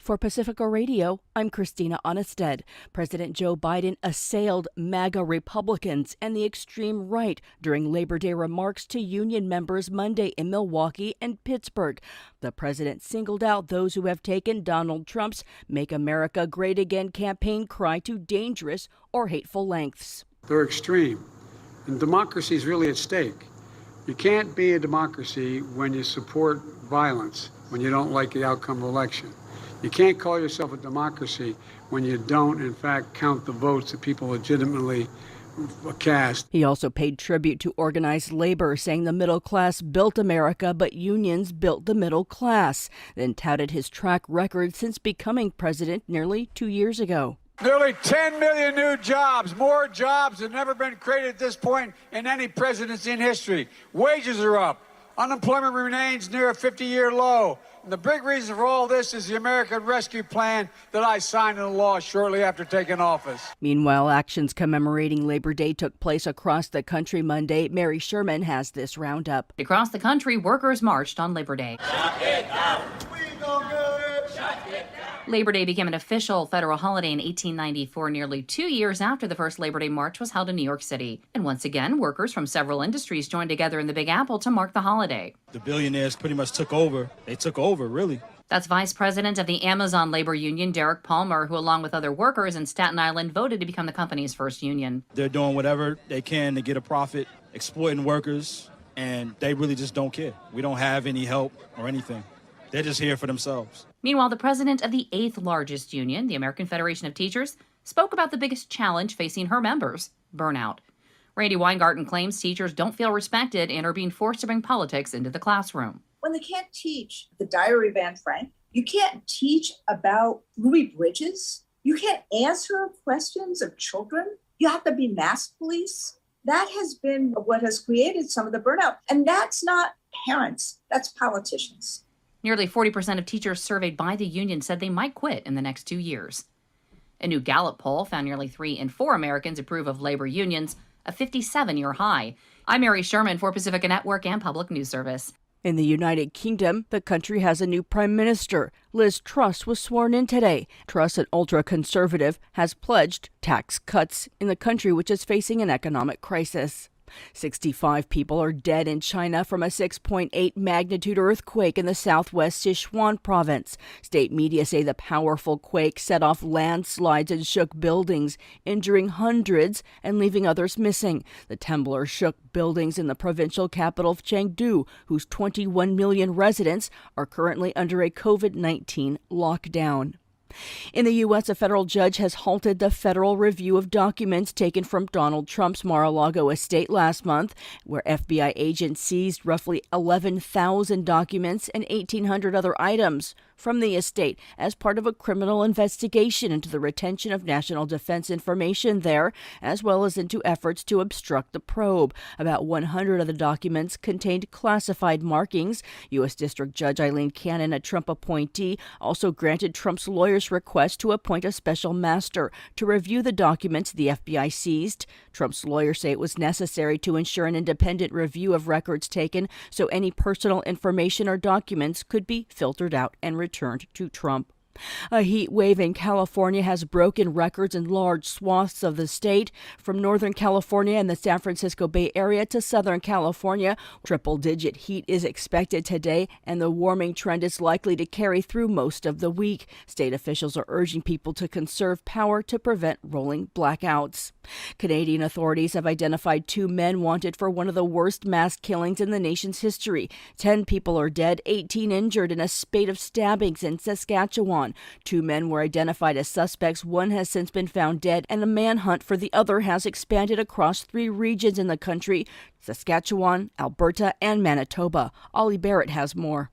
For Pacifica Radio, I'm Christina Onnested. President Joe Biden assailed MAGA Republicans and the extreme right during Labor Day remarks to union members Monday in Milwaukee and Pittsburgh. The president singled out those who have taken Donald Trump's Make America Great Again campaign cry to dangerous or hateful lengths. They're extreme, and democracy is really at stake. You can't be a democracy when you support violence, when you don't like the outcome of election. You can't call yourself a democracy when you don't, in fact, count the votes that people legitimately cast. He also paid tribute to organized labor, saying the middle class built America, but unions built the middle class, then touted his track record since becoming president nearly 2 years ago. Nearly 10 million new jobs, more jobs than ever been created at this point in any presidency in history. Wages are up. Unemployment remains near a 50-year low. And the big reason for all this is the American Rescue Plan that I signed into law shortly after taking office. Meanwhile, actions commemorating Labor Day took place across the country Monday. Mary Sherman has this roundup. Across the country, workers marched on Labor Day. Shut it down. We gon' do it. Shut it down. Labor Day became an official federal holiday in 1894, nearly 2 years after the first Labor Day march was held in New York City. And once again, workers from several industries joined together in the Big Apple to mark the holiday. The billionaires pretty much took over. They took over, really. That's Vice President of the Amazon Labor Union, Derek Palmer, who, along with other workers in Staten Island, voted to become the company's first union. They're doing whatever they can to get a profit, exploiting workers, and they really just don't care. We don't have any help or anything. They're just here for themselves. Meanwhile, the president of the 8th largest union, the American Federation of Teachers, spoke about the biggest challenge facing her members, burnout. Randy Weingarten claims teachers don't feel respected and are being forced to bring politics into the classroom. When they can't teach the Diary of Anne Frank, you can't teach about Ruby Bridges, you can't answer questions of children, you have to be mass police. That has been what has created some of the burnout. And that's not parents, that's politicians. Nearly 40% of teachers surveyed by the union said they might quit in the next 2 years. A new Gallup poll found nearly 3 in 4 Americans approve of labor unions, a 57-year high. I'm Mary Sherman for Pacifica Network and Public News Service. In the United Kingdom, the country has a new prime minister. Liz Truss was sworn in today. Truss, an ultra-conservative, has pledged tax cuts in the country, which is facing an economic crisis. 65 people are dead in China from a 6.8 magnitude earthquake in the southwest Sichuan province. State media say the powerful quake set off landslides and shook buildings, injuring hundreds and leaving others missing. The tremor shook buildings in the provincial capital of Chengdu, whose 21 million residents are currently under a COVID-19 lockdown. In the U.S., a federal judge has halted the federal review of documents taken from Donald Trump's Mar-a-Lago estate last month, where FBI agents seized roughly 11,000 documents and 1,800 other items from the estate as part of a criminal investigation into the retention of national defense information there, as well as into efforts to obstruct the probe. About 100 of the documents contained classified markings. U.S. District Judge Eileen Cannon, a Trump appointee, also granted Trump's lawyer's request to appoint a special master to review the documents the FBI seized. Trump's lawyers say it was necessary to ensure an independent review of records taken so any personal information or documents could be filtered out and returned to Trump. A heat wave in California has broken records in large swaths of the state, from Northern California and the San Francisco Bay Area to Southern California. Triple-digit heat is expected today, and the warming trend is likely to carry through most of the week. State officials are urging people to conserve power to prevent rolling blackouts. Canadian authorities have identified 2 men wanted for one of the worst mass killings in the nation's history. 10 people are dead, 18 injured in a spate of stabbings in Saskatchewan. 2 men were identified as suspects. One has since been found dead, and the manhunt for the other has expanded across 3 regions in the country: Saskatchewan, Alberta, and Manitoba. Ollie Barrett has more.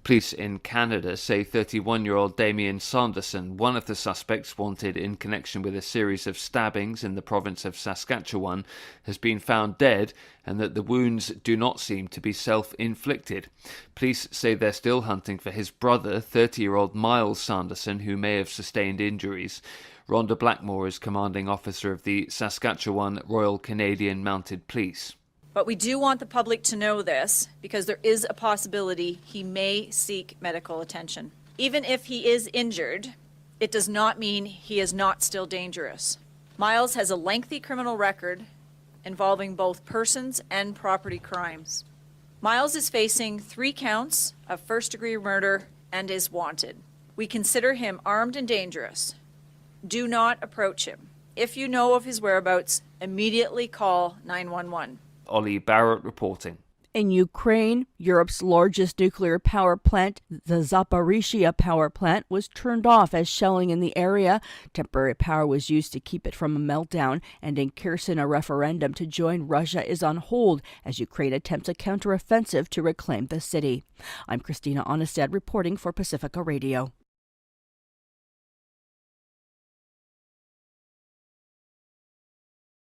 Police in Canada say 31-year-old Damien Sanderson, one of the suspects wanted in connection with a series of stabbings in the province of Saskatchewan, has been found dead, and that the wounds do not seem to be self-inflicted. Police say they're still hunting for his brother, 30-year-old Miles Sanderson, who may have sustained injuries. Rhonda Blackmore is commanding officer of the Saskatchewan Royal Canadian Mounted Police. But we do want the public to know this because there is a possibility he may seek medical attention. Even if he is injured, it does not mean he is not still dangerous. Miles has a lengthy criminal record involving both persons and property crimes. Miles is facing 3 counts of first-degree murder and is wanted. We consider him armed and dangerous. Do not approach him. If you know of his whereabouts, immediately call 911. Ollie Barrett reporting. In Ukraine, Europe's largest nuclear power plant, the Zaporizhzhia power plant, was turned off as shelling in the area. Temporary power was used to keep it from a meltdown, and in Kherson, a referendum to join Russia is on hold as Ukraine attempts a counteroffensive to reclaim the city. I'm Christina Onestad reporting for Pacifica Radio.